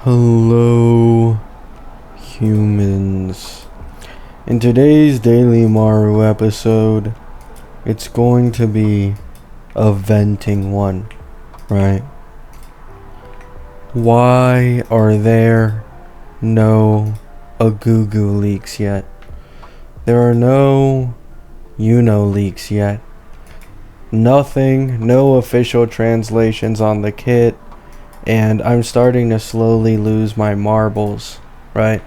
Hello, humans. In today's Dailymaru episode, it's going to be a venting one, right? Why are there no Augusta leaks yet? There are no leaks yet. Nothing, no official translations on the kit. And I'm starting to slowly lose my marbles, right?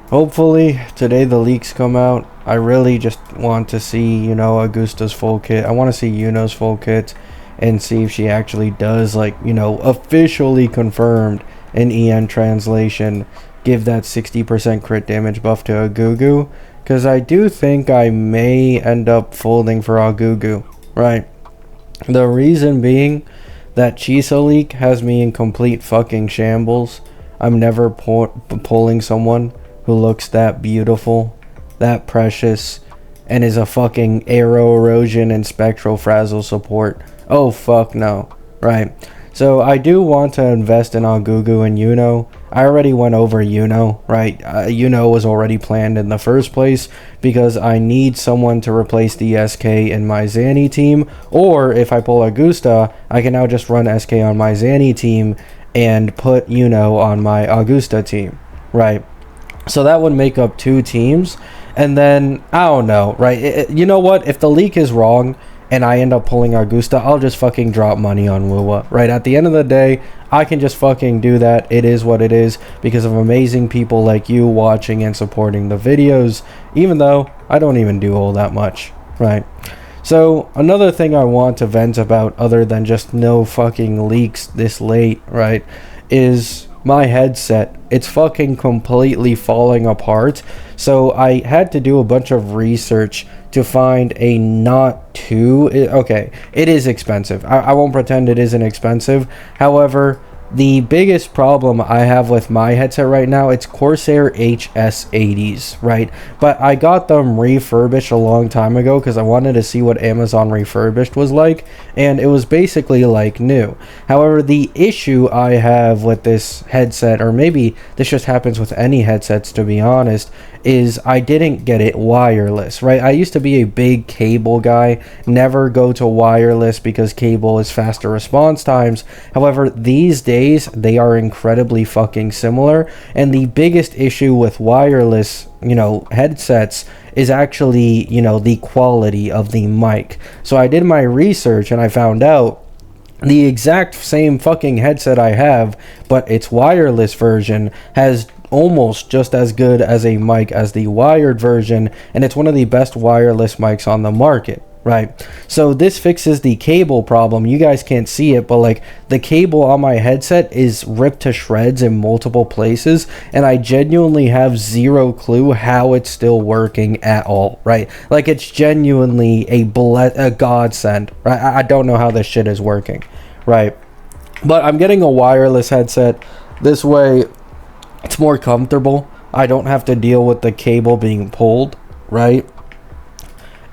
Hopefully, today the leaks come out. I really just want to see, Augusta's full kit. I want to see Yuno's full kit and see if she actually does, officially confirmed an EN translation, give that 60% crit damage buff to Augusta. Because I do think I may end up folding for Augusta, right? The reason being, that Chisa leak has me in complete fucking shambles. I'm never pulling someone who looks that beautiful, that precious, and is a fucking arrow erosion and spectral frazzle support. Oh fuck no, right? So I do want to invest in Augusta and Yuno. I already went over Yuno, right? Yuno was already planned in the first place because I need someone to replace the SK in my Zanny team. Or if I pull Augusta, I can now just run SK on my Zanny team and put Yuno on my Augusta team, right? So that would make up two teams. And then, I don't know, right? You know what? If the leak is wrong and I end up pulling Augusta, I'll just fucking drop money on Wuwa, right? At the end of the day, I can just fucking do that. It is what it is because of amazing people like you watching and supporting the videos, even though I don't even do all that much, right? So another thing I want to vent about, other than just no fucking leaks this late, right, is my headset. It's fucking completely falling apart. So I had to do a bunch of research to find a it is expensive. I won't pretend it isn't expensive. However, the biggest problem I have with my headset right now, it's Corsair HS80s, right? But I got them refurbished a long time ago because I wanted to see what Amazon refurbished was like, and it was basically like new. However, the issue I have with this headset, or maybe this just happens with any headsets to be honest, is I didn't get it wireless, right? I used to be a big cable guy, never go to wireless because cable is faster response times. However, these days they are incredibly fucking similar, and the biggest issue with wireless headsets is actually the quality of the mic. So I did my research and I found out the exact same fucking headset I have, but its wireless version has almost just as good as a mic as the wired version, and it's one of the best wireless mics on the market, right? So this fixes the cable problem. You guys can't see it, but the cable on my headset is ripped to shreds in multiple places, and I genuinely have zero clue how it's still working at all, right? It's genuinely a godsend, right? I don't know how this shit is working, right? But I'm getting a wireless headset. This way it's more comfortable. I don't have to deal with the cable being pulled, right?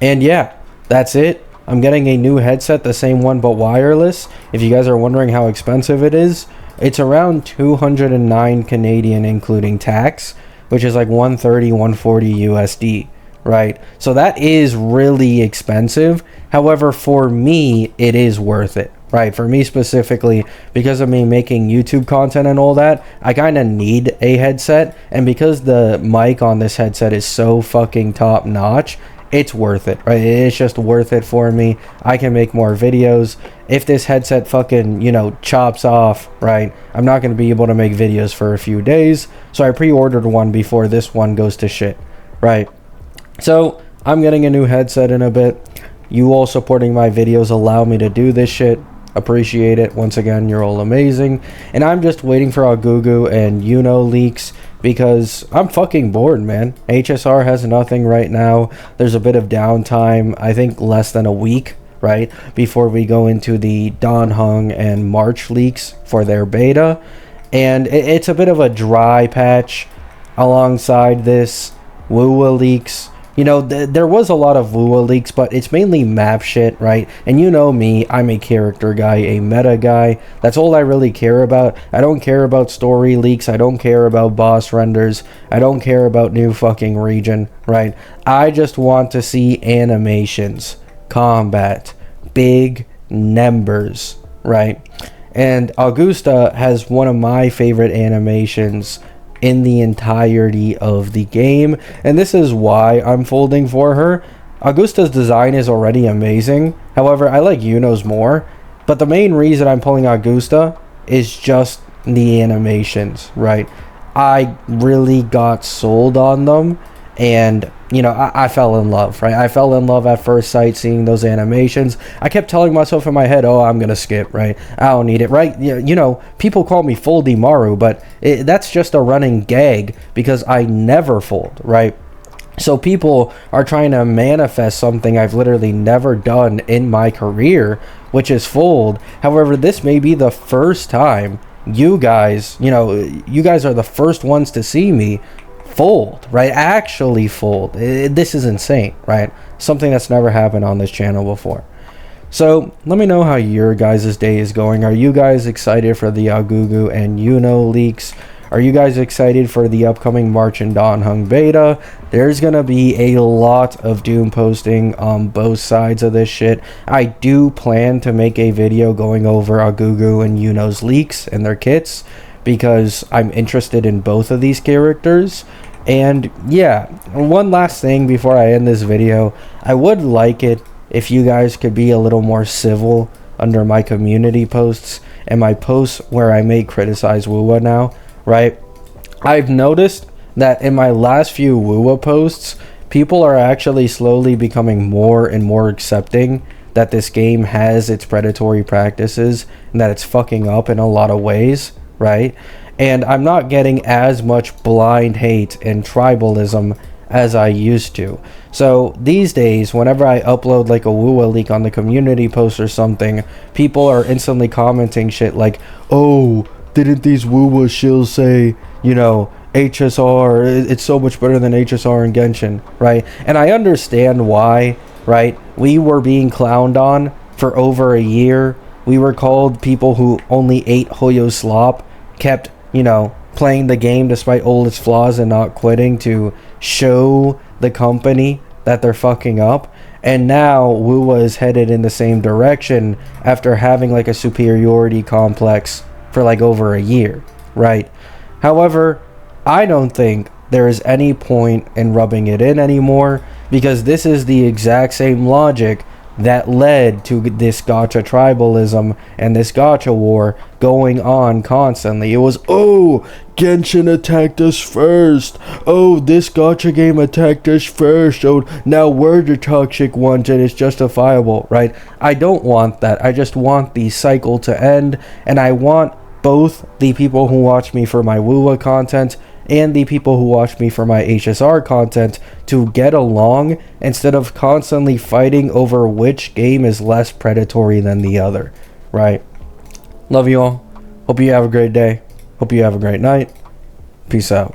And yeah, that's it. I'm getting a new headset, the same one but wireless. If you guys are wondering how expensive it is, it's around 209 Canadian including tax, which is like 130, 140 USD, right? So that is really expensive. However, for me, it is worth it. Right, for me specifically, because of me making YouTube content and all that, I kind of need a headset, and because the mic on this headset is so fucking top notch, it's worth it, right? It's just worth it for me. I can make more videos. If this headset fucking, chops off, right, I'm not going to be able to make videos for a few days, so I pre-ordered one before this one goes to shit, right? So, I'm getting a new headset in a bit. You all supporting my videos allow me to do this shit. Appreciate it. Once again, you're all amazing. And I'm just waiting for Augusta and Yuno leaks because I'm fucking bored, man. HSR has nothing right now. There's a bit of downtime. I think less than a week, right, before we go into the Dan Heng and March leaks for their beta. And it's a bit of a dry patch alongside this. Wuwa leaks You know, there was a lot of Wuwa leaks, but it's mainly map shit, right? And you know me, I'm a character guy, a meta guy. That's all I really care about. I don't care about story leaks. I don't care about boss renders. I don't care about new fucking region, right? I just want to see animations, combat, big numbers, right? And Augusta has one of my favorite animations in the entirety of the game, and this is why I'm folding for her. Augusta's design is already amazing. However, I like Yuno's more, but the main reason I'm pulling Augusta is just the animations, right? I really got sold on them, and you know, I fell in love, right? I fell in love at first sight seeing those animations. I kept telling myself in my head, oh, I'm gonna skip, right? I don't need it, right? You know, people call me full Dailymaru, but that's just a running gag because I never fold, right? So people are trying to manifest something I've literally never done in my career, which is fold. However, this may be the first time you guys, you know, you guys are the first ones to see me fold, right? Actually fold. This is insane, right? Something that's never happened on this channel before. So let me know how your guys' day is going. Are you guys excited for the Agugu and Yuno leaks? Are you guys excited for the upcoming March and Dawn Hung beta? There's gonna be a lot of Doom posting on both sides of this shit. I do plan to make a video going over Agugu and Yuno's leaks and their kits, because I'm interested in both of these characters. And yeah, one last thing before I end this video, I would like it if you guys could be a little more civil under my community posts and my posts where I may criticize Wuwa now, right? I've noticed that in my last few Wuwa posts, people are actually slowly becoming more and more accepting that this game has its predatory practices and that it's fucking up in a lot of ways, right? And I'm not getting as much blind hate and tribalism as I used to. So these days, whenever I upload like a Wuwa leak on the community post or something, people are instantly commenting shit like, oh, didn't these Wuwa shills say, you know, HSR, it's so much better than HSR and Genshin, right? And I understand why, right? We were being clowned on for over a year. We were called people who only ate Hoyo slop, kept, you know, playing the game despite all its flaws and not quitting to show the company that they're fucking up. And now Wuwa is headed in the same direction after having like a superiority complex for like over a year, right? However, I don't think there is any point in rubbing it in anymore, because this is the exact same logic that led to this gacha tribalism and this gacha war going on constantly. It was, oh, Genshin attacked us first. Oh, this gacha game attacked us first. Oh, now we're the toxic ones and it's justifiable, right? I don't want that. I just want the cycle to end, and I want both the people who watch me for my Wuwa content and the people who watch me for my HSR content to get along instead of constantly fighting over which game is less predatory than the other, right? Love you all. Hope you have a great day. Hope you have a great night. Peace out.